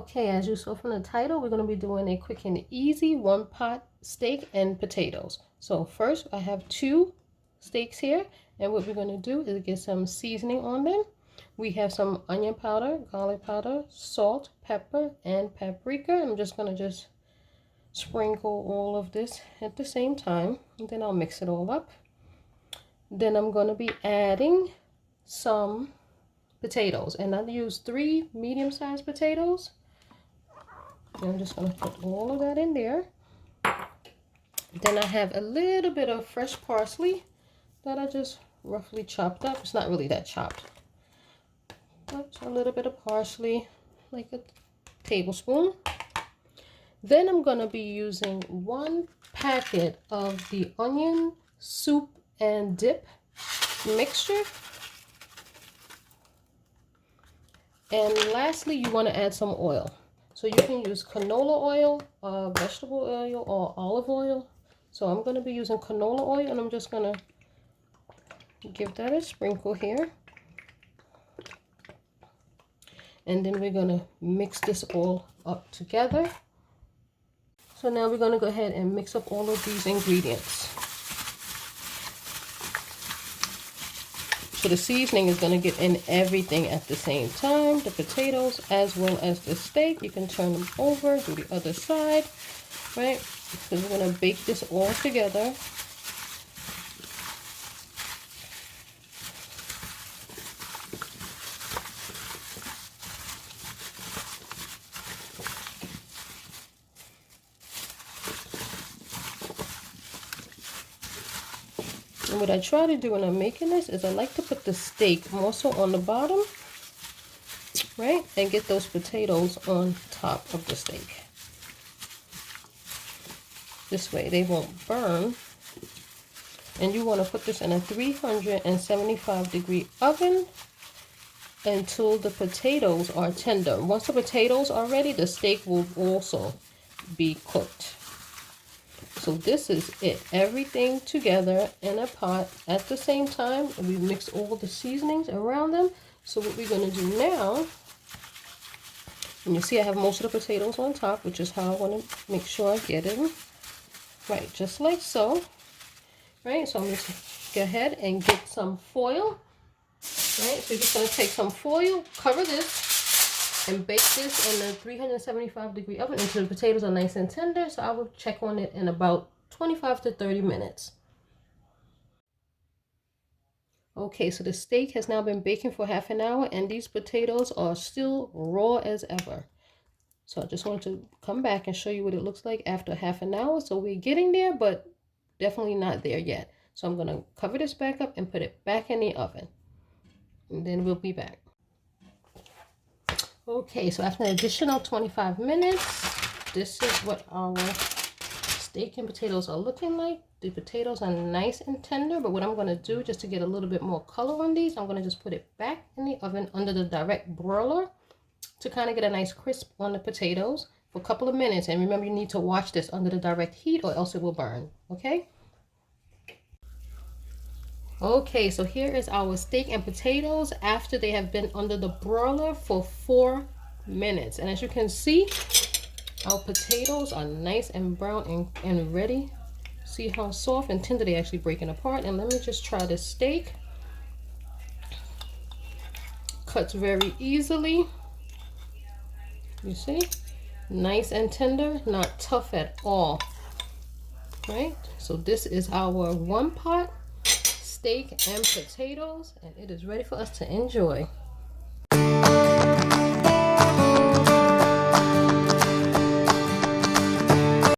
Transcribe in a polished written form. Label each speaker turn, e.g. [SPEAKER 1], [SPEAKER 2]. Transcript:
[SPEAKER 1] Okay, as you saw from the title, we're going to be doing a quick and easy one-pot steak and potatoes. So first, I have 2 steaks here, and what we're going to do is get some seasoning on them. We have some onion powder, garlic powder, salt, pepper, and paprika. I'm just going to sprinkle all of this at the same time, and then I'll mix it all up. Then I'm going to be adding some potatoes, and I use 3 medium-sized potatoes. I'm just going to put all of that in there. Then I have a little bit of fresh parsley that I just roughly chopped up. It's not really that chopped, but a little bit of parsley, like a tablespoon. Then I'm going to be using 1 packet of the onion soup and dip mixture. And lastly, you want to add some oil. So you can use canola oil, vegetable oil, or olive oil. So I'm going to be using canola oil, and I'm just going to give that a sprinkle here. And then we're going to mix this all up together. So now we're going to go ahead and mix up all of these ingredients. So the seasoning is going to get in everything at the same time, the potatoes as well as the steak. You can turn them over, do the other side, right? So we're going to bake this all together. And what I try to do when I'm making this is I like to put the steak more so on the bottom, right? And get those potatoes on top of the steak. This way they won't burn. And you want to put this in a 375-degree oven until the potatoes are tender. Once the potatoes are ready, the steak will also be cooked. So this is it. Everything together in a pot at the same time. And we mix all the seasonings around them. So what we're going to do now, and you see I have most of the potatoes on top, which is how I want to make sure I get them. Right, just like so. Right, so I'm going to go ahead and get some foil. Right, so you're just going to take some foil, cover this, and bake this in a 375-degree oven until the potatoes are nice and tender. So I will check on it in about 25 to 30 minutes. Okay, so the steak has now been baking for half an hour, and these potatoes are still raw as ever. So I just wanted to come back and show you what it looks like after half an hour. So we're getting there, but definitely not there yet. So I'm going to cover this back up and put it back in the oven. And then we'll be back. Okay, so after an additional 25 minutes, this is what our steak and potatoes are looking like. The potatoes are nice and tender, but what I'm going to do just to get a little bit more color on these, I'm going to just put it back in the oven under the direct broiler to kind of get a nice crisp on the potatoes for a couple of minutes. And remember, you need to watch this under the direct heat or else it will burn, okay? Okay, so here is our steak and potatoes after they have been under the broiler for 4 minutes. And as you can see, our potatoes are nice and brown and ready. See how soft and tender they actually breaking apart. And let me just try this steak. Cuts very easily. You see? Nice and tender, not tough at all. Right? So this is our one pot steak and potatoes, and it is ready for us to enjoy.